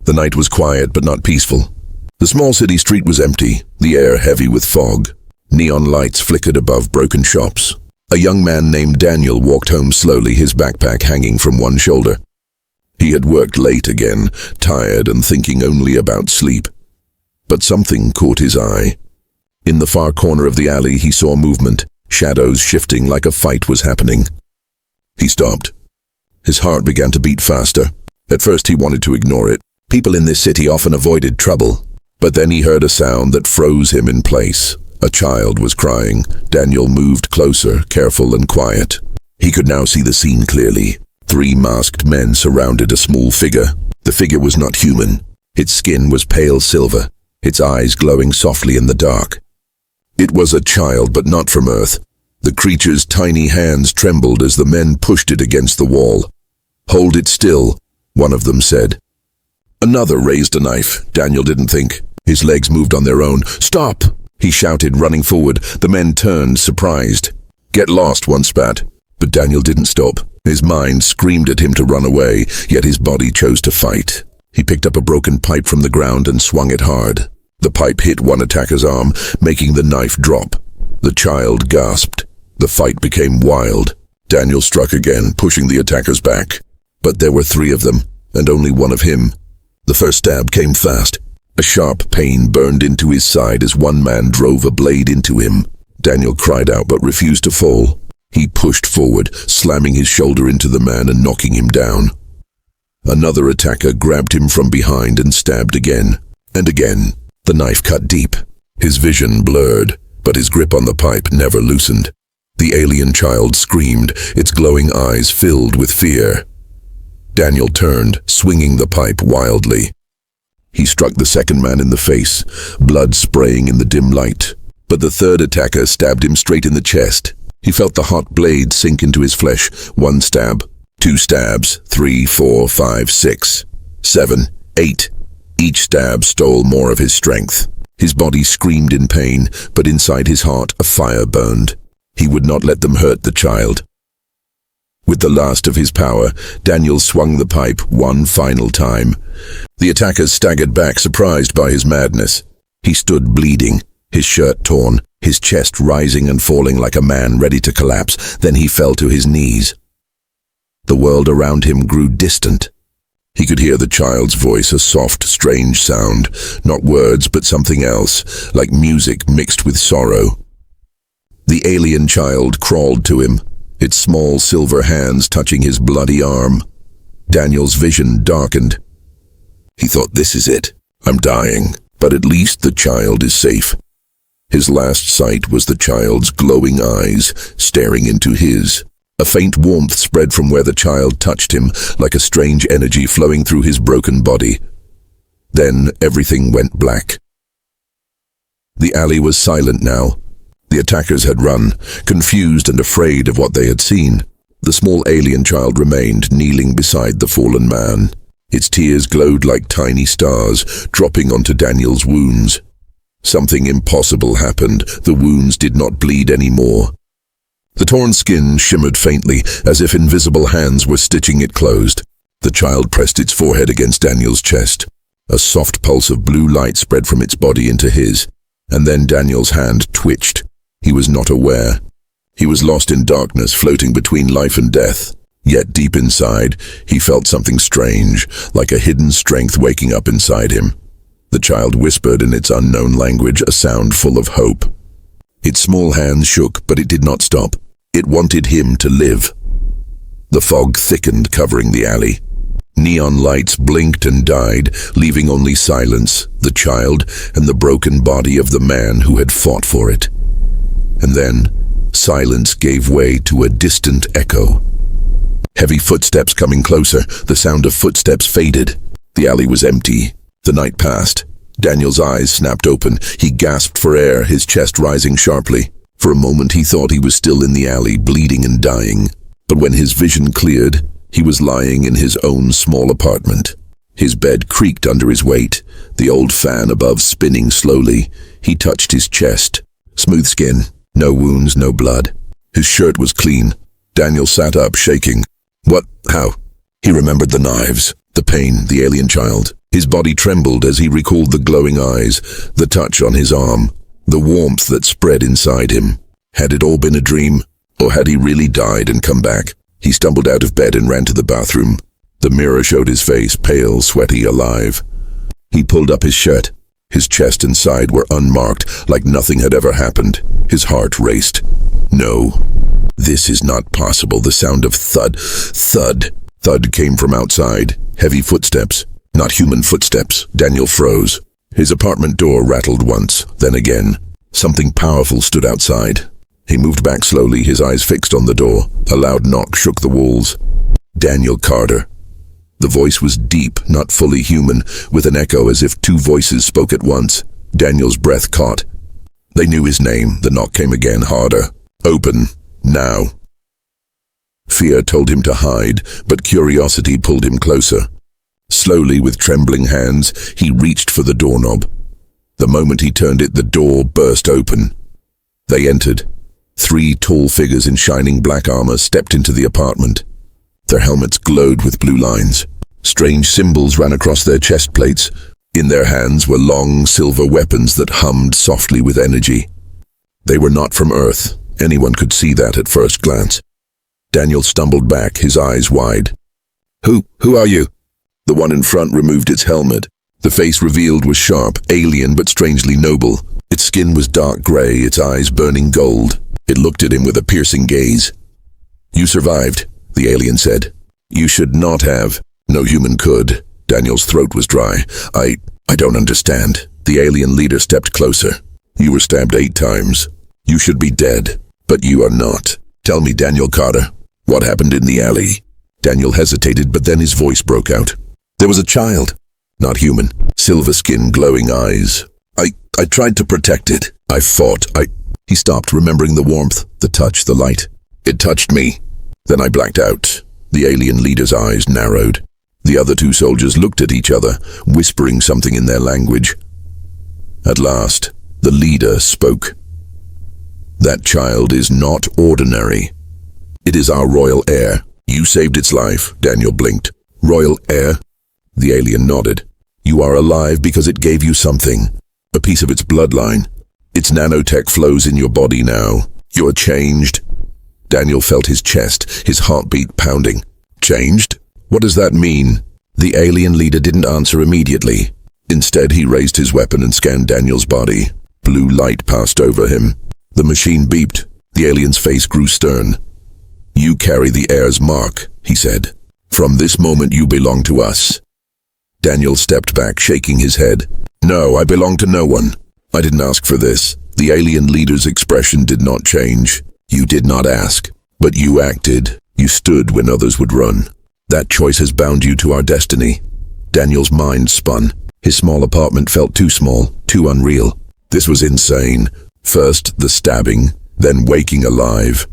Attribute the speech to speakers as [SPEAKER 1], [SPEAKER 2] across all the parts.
[SPEAKER 1] The night was quiet but not peaceful. The small city street was empty, the air heavy with fog. Neon lights flickered above broken shops. A young man named Daniel walked home slowly, his backpack hanging from one shoulder. He had worked late again, tired and thinking only about sleep. But something caught his eye. In the far corner of the alley he saw movement, shadows shifting like a fight was happening. He stopped. His heart began to beat faster. At first he wanted to ignore it. People in this city often avoided trouble. But then he heard a sound that froze him in place. A child was crying. Daniel moved closer, careful and quiet. He could now see the scene clearly. 3 masked men surrounded a small figure. The figure was not human. Its skin was pale silver, its eyes glowing softly in the dark. It was a child, but not from Earth. The creature's tiny hands trembled as the men pushed it against the wall. "Hold it still," one of them said. Another raised a knife. Daniel didn't think. His legs moved on their own. "Stop!" he shouted, running forward. The men turned, surprised. "Get lost," one spat. But Daniel didn't stop. His mind screamed at him to run away, yet his body chose to fight. He picked up a broken pipe from the ground and swung it hard. The pipe hit one attacker's arm, making the knife drop. The child gasped. The fight became wild. Daniel struck again, pushing the attackers back. But there were 3 of them, and only one of him. The first stab came fast. A sharp pain burned into his side as one man drove a blade into him. Daniel cried out but refused to fall. He pushed forward, slamming his shoulder into the man and knocking him down. Another attacker grabbed him from behind and stabbed again. And again. The knife cut deep. His vision blurred, but his grip on the pipe never loosened. The alien child screamed, its glowing eyes filled with fear. Daniel turned, swinging the pipe wildly. He struck the second man in the face, blood spraying in the dim light. But the third attacker stabbed him straight in the chest. He felt the hot blade sink into his flesh. 1 stab, 2 stabs, 3, 4, 5, 6, 7, 8. Each stab stole more of his strength. His body screamed in pain, but inside his heart a fire burned. He would not let them hurt the child. With the last of his power, Daniel swung the pipe one final time. The attackers staggered back, surprised by his madness. He stood bleeding, his shirt torn, his chest rising and falling like a man ready to collapse. Then he fell to his knees. The world around him grew distant. He could hear the child's voice, a soft, strange sound, not words but something else, like music mixed with sorrow. The alien child crawled to him, its small silver hands touching his bloody arm. Daniel's vision darkened. He thought, "This is it. I'm dying, but at least the child is safe." His last sight was the child's glowing eyes staring into his. A faint warmth spread from where the child touched him, like a strange energy flowing through his broken body. Then everything went black. The alley was silent now. The attackers had run, confused and afraid of what they had seen. The small alien child remained, kneeling beside the fallen man. Its tears glowed like tiny stars, dropping onto Daniel's wounds. Something impossible happened. The wounds did not bleed anymore. The torn skin shimmered faintly, as if invisible hands were stitching it closed. The child pressed its forehead against Daniel's chest. A soft pulse of blue light spread from its body into his, and then Daniel's hand twitched. He was not aware. He was lost in darkness, floating between life and death. Yet deep inside, he felt something strange, like a hidden strength waking up inside him. The child whispered in its unknown language, a sound full of hope. Its small hands shook, but it did not stop. It wanted him to live. The fog thickened, covering the alley. Neon lights blinked and died, leaving only silence, the child, and the broken body of the man who had fought for it. And then, silence gave way to a distant echo. Heavy footsteps coming closer, the sound of footsteps faded. The alley was empty. The night passed. Daniel's eyes snapped open. He gasped for air, his chest rising sharply. For a moment he thought he was still in the alley, bleeding and dying. But when his vision cleared, he was lying in his own small apartment. His bed creaked under his weight, the old fan above spinning slowly. He touched his chest. Smooth skin, no wounds, no blood. His shirt was clean. Daniel sat up, shaking. What? How? He remembered the knives, the pain, the alien child. His body trembled as he recalled the glowing eyes, the touch on his arm, the warmth that spread inside him. Had it all been a dream? Or had he really died and come back? He stumbled out of bed and ran to the bathroom. The mirror showed his face, pale, sweaty, alive. He pulled up his shirt. His chest and side were unmarked, like nothing had ever happened. His heart raced. No, this is not possible. The sound of thud, thud, thud came from outside. Heavy footsteps. Not human footsteps. Daniel froze. His apartment door rattled once, then again. Something powerful stood outside. He moved back slowly, his eyes fixed on the door. A loud knock shook the walls. Daniel Carter. The voice was deep, not fully human, with an echo as if two voices spoke at once. Daniel's breath caught. They knew his name. The knock came again, harder. Open. Now. Fear told him to hide, but curiosity pulled him closer. Slowly, with trembling hands, he reached for the doorknob. The moment he turned it, the door burst open. They entered. 3 tall figures in shining black armor stepped into the apartment. Their helmets glowed with blue lines. Strange symbols ran across their chest plates. In their hands were long silver weapons that hummed softly with energy. They were not from Earth. Anyone could see that at first glance. Daniel stumbled back, his eyes wide. Who are you? The one in front removed its helmet. The face revealed was sharp, alien, but strangely noble. Its skin was dark gray, its eyes burning gold. It looked at him with a piercing gaze. You survived, the alien said. You should not have. No human could. Daniel's throat was dry. I don't understand. The alien leader stepped closer. You were stabbed 8 times. You should be dead, but you are not. Tell me, Daniel Carter, what happened in the alley? Daniel hesitated, but then his voice broke out. There was a child. Not human. Silver skin, glowing eyes. I tried to protect it. I fought. He stopped, remembering the warmth, the touch, the light. It touched me. Then I blacked out. The alien leader's eyes narrowed. The other 2 soldiers looked at each other, whispering something in their language. At last, the leader spoke. That child is not ordinary. It is our royal heir. You saved its life, Daniel blinked. Royal heir? The alien nodded. You are alive because it gave you something. A piece of its bloodline. Its nanotech flows in your body now. You're changed. Daniel felt his chest, his heartbeat pounding. Changed? What does that mean? The alien leader didn't answer immediately. Instead, he raised his weapon and scanned Daniel's body. Blue light passed over him. The machine beeped. The alien's face grew stern. You carry the heir's mark, he said. From this moment you belong to us. Daniel stepped back, shaking his head. No, I belong to no one. I didn't ask for this. The alien leader's expression did not change. You did not ask, but you acted. You stood when others would run. That choice has bound you to our destiny. Daniel's mind spun. His small apartment felt too small, too unreal. This was insane. First, the stabbing, then waking alive.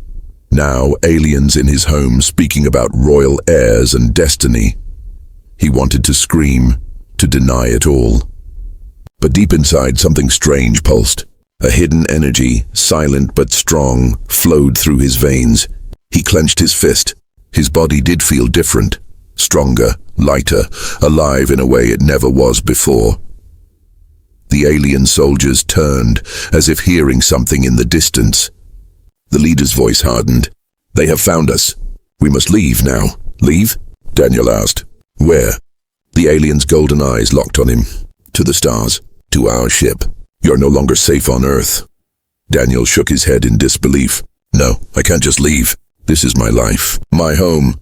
[SPEAKER 1] Now, aliens in his home speaking about royal heirs and destiny. He wanted to scream, to deny it all. But deep inside, something strange pulsed. A hidden energy, silent but strong, flowed through his veins. He clenched his fist. His body did feel different, stronger, lighter, alive in a way it never was before. The alien soldiers turned, as if hearing something in the distance. The leader's voice hardened. They have found us. We must leave now. Leave? Daniel asked. Where? The alien's golden eyes locked on him. To the stars. To our ship. You're no longer safe on Earth. Daniel shook his head in disbelief. No, I can't just leave. This is my life. My home.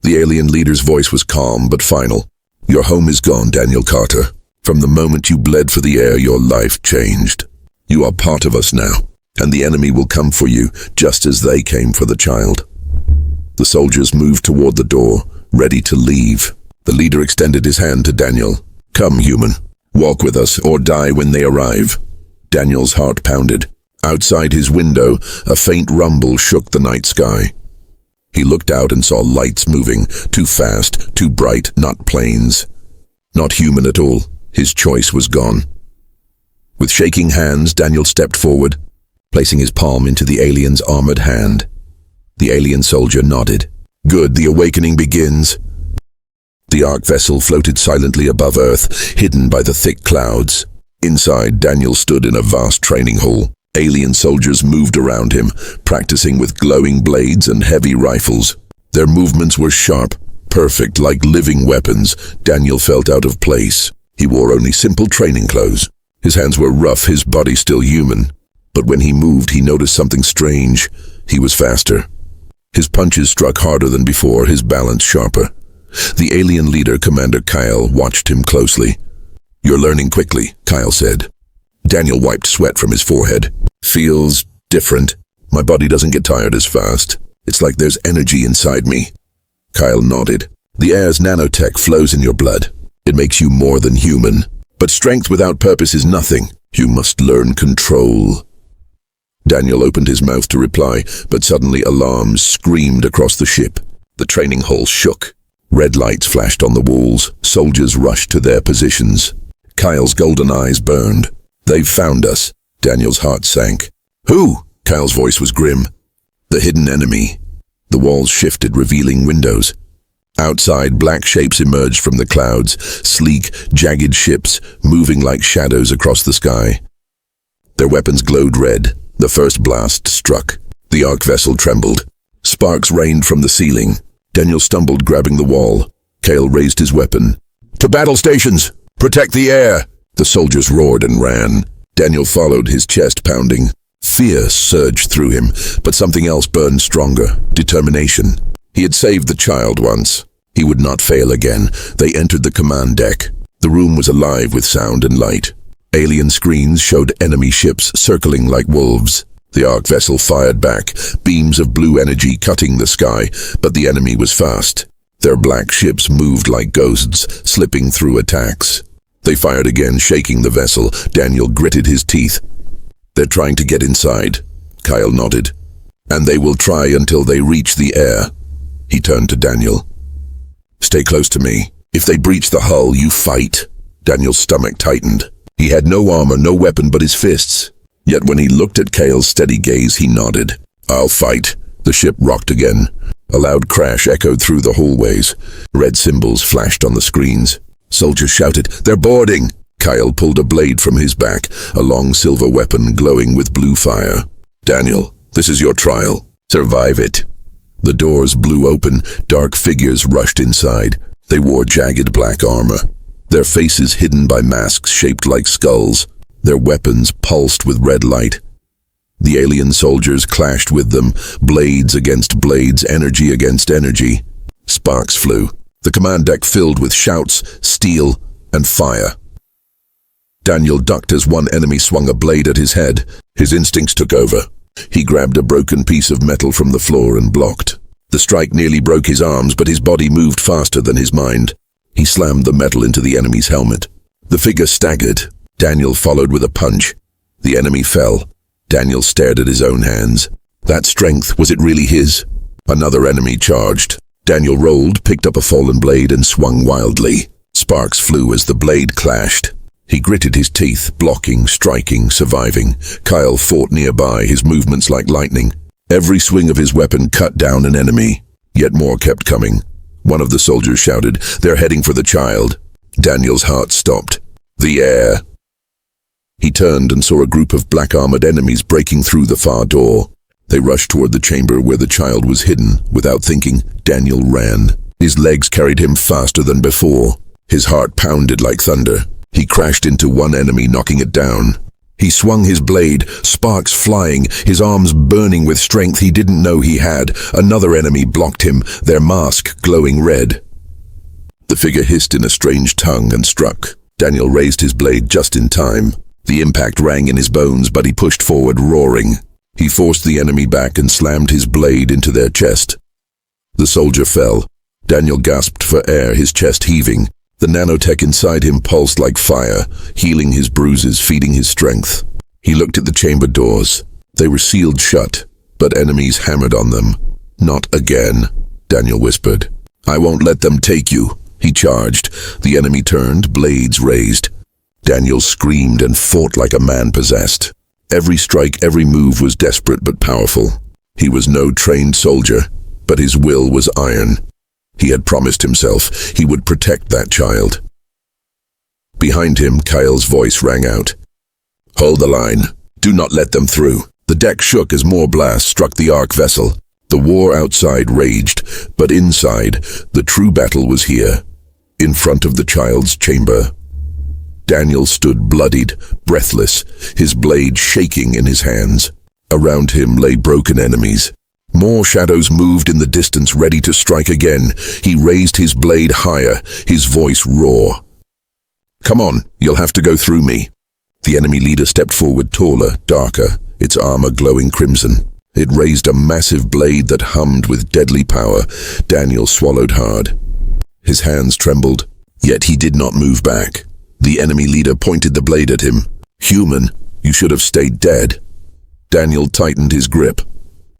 [SPEAKER 1] The alien leader's voice was calm but final. Your home is gone, Daniel Carter. From the moment you bled for the heir, your life changed. You are part of us now, and the enemy will come for you, just as they came for the child. The soldiers moved toward the door, ready to leave. The leader extended his hand to Daniel. Come, human. Walk with us, or die when they arrive. Daniel's heart pounded. Outside his window, a faint rumble shook the night sky. He looked out and saw lights moving, too fast, too bright, not planes. Not human at all. His choice was gone. With shaking hands, Daniel stepped forward, placing his palm into the alien's armored hand. The alien soldier nodded. Good, the awakening begins. The Ark vessel floated silently above Earth, hidden by the thick clouds. Inside, Daniel stood in a vast training hall. Alien soldiers moved around him, practicing with glowing blades and heavy rifles. Their movements were sharp, perfect, like living weapons. Daniel felt out of place. He wore only simple training clothes. His hands were rough, his body still human. But when he moved, he noticed something strange. He was faster. His punches struck harder than before, his balance sharper. The alien leader, Commander Kyle, watched him closely. "You're learning quickly," Kyle said. Daniel wiped sweat from his forehead. "Feels different. My body doesn't get tired as fast. It's like there's energy inside me." Kyle nodded. "The air's nanotech flows in your blood. It makes you more than human. But strength without purpose is nothing. You must learn control." Daniel opened his mouth to reply, but suddenly alarms screamed across the ship. The training hall shook. Red lights flashed on the walls. Soldiers rushed to their positions. Kyle's golden eyes burned. "They've found us." Daniel's heart sank. "Who?" Kyle's voice was grim. "The hidden enemy." The walls shifted, revealing windows. Outside, black shapes emerged from the clouds, sleek, jagged ships, moving like shadows across the sky. Their weapons glowed red. The first blast struck. The Ark vessel trembled. Sparks rained from the ceiling. Daniel stumbled, grabbing the wall. Kyle raised his weapon. "To battle stations! Protect the air!" The soldiers roared and ran. Daniel followed, his chest pounding. Fear surged through him, but something else burned stronger: determination. He had saved the child once. He would not fail again. They entered the command deck. The room was alive with sound and light. Alien screens showed enemy ships circling like wolves. The Ark vessel fired back, beams of blue energy cutting the sky, but the enemy was fast. Their black ships moved like ghosts, slipping through attacks. They fired again, shaking the vessel. Daniel gritted his teeth. "They're trying to get inside," Kyle nodded. "And they will try until they reach the air." He turned to Daniel. "Stay close to me. If they breach the hull, you fight." Daniel's stomach tightened. He had no armor, no weapon but his fists. Yet when he looked at Kyle's steady gaze, he nodded. "I'll fight." The ship rocked again. A loud crash echoed through the hallways. Red symbols flashed on the screens. Soldiers shouted, "They're boarding!" Kyle pulled a blade from his back, a long silver weapon glowing with blue fire. "Daniel, this is your trial. Survive it." The doors blew open. Dark figures rushed inside. They wore jagged black armor, their faces hidden by masks shaped like skulls. Their weapons pulsed with red light. The alien soldiers clashed with them, blades against blades, energy against energy. Sparks flew. The command deck filled with shouts, steel, and fire. Daniel ducked as one enemy swung a blade at his head. His instincts took over. He grabbed a broken piece of metal from the floor and blocked. The strike nearly broke his arms, but his body moved faster than his mind. He slammed the metal into the enemy's helmet. The figure staggered. Daniel followed with a punch. The enemy fell. Daniel stared at his own hands. That strength, was it really his? Another enemy charged. Daniel rolled, picked up a fallen blade, and swung wildly. Sparks flew as the blade clashed. He gritted his teeth, blocking, striking, surviving. Kyle fought nearby, his movements like lightning. Every swing of his weapon cut down an enemy. Yet more kept coming. One of the soldiers shouted, "They're heading for the child." Daniel's heart stopped. "The air." He turned and saw a group of black-armored enemies breaking through the far door. They rushed toward the chamber where the child was hidden. Without thinking, Daniel ran. His legs carried him faster than before. His heart pounded like thunder. He crashed into one enemy, knocking it down. He swung his blade, sparks flying, his arms burning with strength he didn't know he had. Another enemy blocked him, their mask glowing red. The figure hissed in a strange tongue and struck. Daniel raised his blade just in time. The impact rang in his bones, but he pushed forward, roaring. He forced the enemy back and slammed his blade into their chest. The soldier fell. Daniel gasped for air, his chest heaving. The nanotech inside him pulsed like fire, healing his bruises, feeding his strength. He looked at the chamber doors. They were sealed shut, but enemies hammered on them. "Not again," Daniel whispered. "I won't let them take you." He charged. The enemy turned, blades raised. Daniel screamed and fought like a man possessed. Every strike, every move was desperate but powerful. He was no trained soldier, but his will was iron. He had promised himself he would protect that child. Behind him, Kyle's voice rang out. "Hold the line. Do not let them through." The deck shook as more blasts struck the Ark vessel. The war outside raged, but inside, the true battle was here, in front of the child's chamber. Daniel stood bloodied, breathless, his blade shaking in his hands. Around him lay broken enemies. More shadows moved in the distance, ready to strike again. He raised his blade higher, his voice raw. "Come on, you'll have to go through me." The enemy leader stepped forward, taller, darker, its armor glowing crimson. It raised a massive blade that hummed with deadly power. Daniel swallowed hard. His hands trembled, yet he did not move back. The enemy leader pointed the blade at him. "Human, you should have stayed dead." Daniel tightened his grip.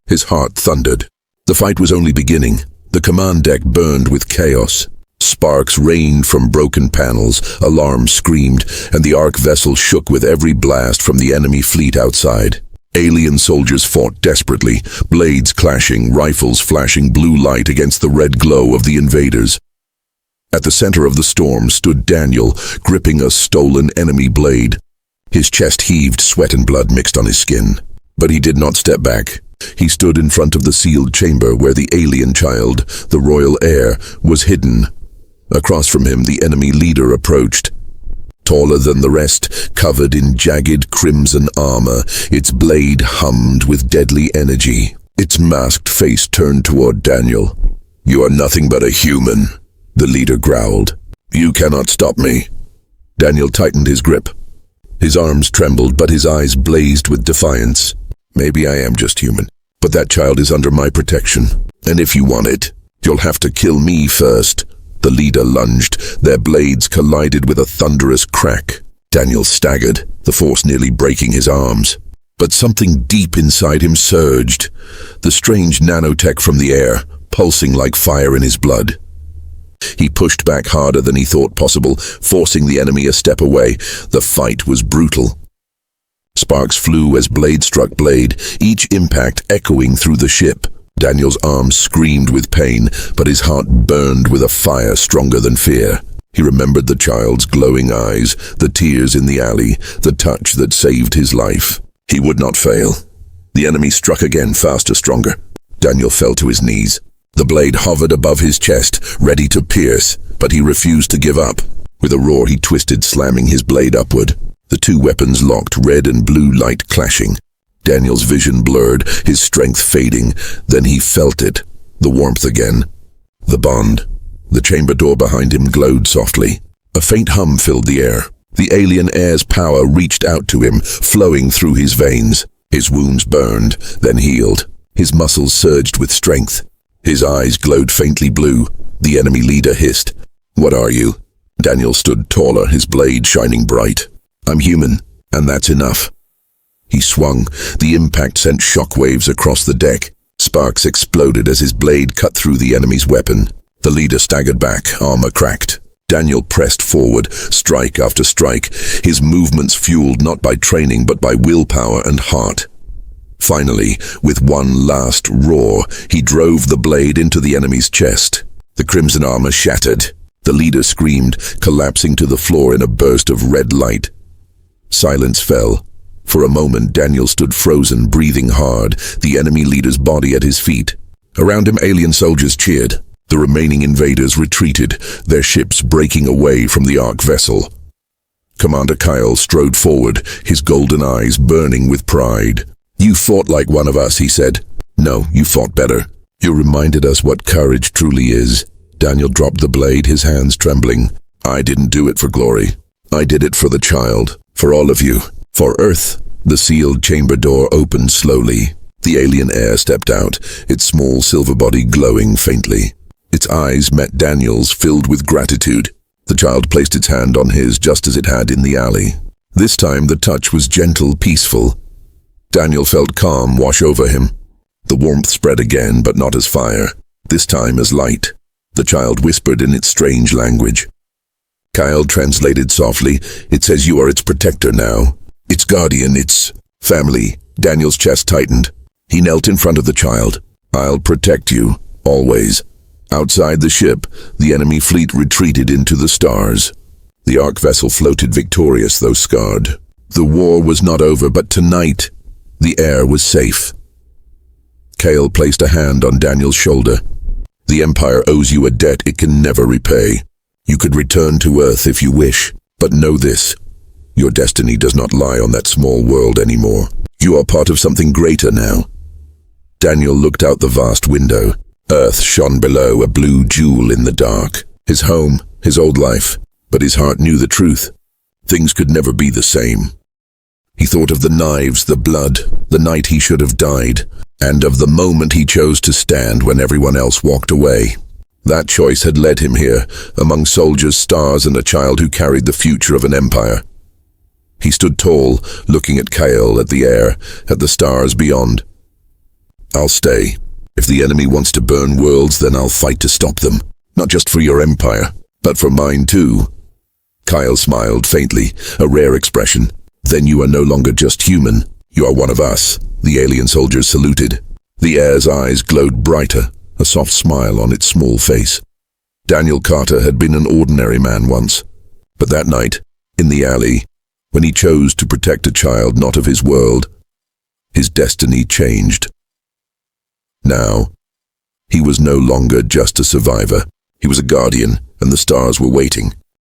[SPEAKER 1] His heart thundered. The fight was only beginning. The command deck burned with chaos. Sparks rained from broken panels, alarms screamed, and the Ark vessel shook with every blast from the enemy fleet outside. Alien soldiers fought desperately, blades clashing, rifles flashing blue light against the red glow of the invaders. At the center of the storm stood Daniel, gripping a stolen enemy blade. His chest heaved, sweat and blood mixed on his skin. But he did not step back. He stood in front of the sealed chamber where the alien child, the royal heir, was hidden. Across from him, the enemy leader approached. Taller than the rest, covered in jagged crimson armor, its blade hummed with deadly energy. Its masked face turned toward Daniel. "You are nothing but a human," the leader growled. "You cannot stop me." Daniel tightened his grip. His arms trembled, but his eyes blazed with defiance. "Maybe I am just human, but that child is under my protection. And if you want it, you'll have to kill me first." The leader lunged. Their blades collided with a thunderous crack. Daniel staggered, the force nearly breaking his arms. But something deep inside him surged, the strange nanotech from the air, pulsing like fire in his blood. He pushed back harder than he thought possible, forcing the enemy a step away. The fight was brutal. Sparks flew as blade struck blade, each impact echoing through the ship. Daniel's arms screamed with pain, but his heart burned with a fire stronger than fear. He remembered the child's glowing eyes, the tears in the alley, the touch that saved his life. He would not fail. The enemy struck again, faster, stronger. Daniel fell to his knees. The blade hovered above his chest, ready to pierce, but he refused to give up. With a roar, he twisted, slamming his blade upward. The two weapons locked, red and blue light clashing. Daniel's vision blurred, his strength fading. Then he felt it, the warmth again. The bond. The chamber door behind him glowed softly. A faint hum filled the air. The alien heir's power reached out to him, flowing through his veins. His wounds burned, then healed. His muscles surged with strength. His eyes glowed faintly blue. The enemy leader hissed. "What are you?" Daniel stood taller, his blade shining bright. "I'm human, and that's enough." He swung. The impact sent shockwaves across the deck. Sparks exploded as his blade cut through the enemy's weapon. The leader staggered back, armor cracked. Daniel pressed forward, strike after strike, his movements fueled not by training but by willpower and heart. Finally, with one last roar, he drove the blade into the enemy's chest. The crimson armor shattered. The leader screamed, collapsing to the floor in a burst of red light. Silence fell. For a moment, Daniel stood frozen, breathing hard, the enemy leader's body at his feet. Around him, alien soldiers cheered. The remaining invaders retreated, their ships breaking away from the Ark vessel. Commander Kyle strode forward, his golden eyes burning with pride. "You fought like one of us," he said. "No, you fought better. You reminded us what courage truly is." Daniel dropped the blade, his hands trembling. "I didn't do it for glory. I did it for the child, for all of you. For Earth." The sealed chamber door opened slowly. The alien heir stepped out, its small silver body glowing faintly. Its eyes met Daniel's, filled with gratitude. The child placed its hand on his just as it had in the alley. This time the touch was gentle, peaceful. Daniel felt calm wash over him. The warmth spread again, but not as fire. This time as light. The child whispered in its strange language. Kyle translated softly. "It says you are its protector now. Its guardian, its family." Daniel's chest tightened. He knelt in front of the child. "I'll protect you, always." Outside the ship, the enemy fleet retreated into the stars. The Ark vessel floated victorious, though scarred. The war was not over, but tonight, the air was safe. Kale placed a hand on Daniel's shoulder. The Empire owes you a debt it can never repay. You could return to Earth if you wish, but know this. Your destiny does not lie on that small world anymore. You are part of something greater now. Daniel looked out the vast window. Earth shone below, a blue jewel in the dark. His home, his old life, but his heart knew the truth. Things could never be the same. He thought of the knives, the blood, the night he should have died, and of the moment he chose to stand when everyone else walked away. That choice had led him here, among soldiers, stars, and a child who carried the future of an empire. He stood tall, looking at Kale, at the air, at the stars beyond. I'll stay. If the enemy wants to burn worlds, then I'll fight to stop them. Not just for your empire, but for mine too. Kyle smiled faintly, a rare expression. Then you are no longer just human. You are one of us. The alien soldiers saluted. The heir's eyes glowed brighter, a soft smile on its small face. Daniel Carter had been an ordinary man once. But that night, in the alley, when he chose to protect a child not of his world, his destiny changed. Now, he was no longer just a survivor. He was a guardian, and the stars were waiting.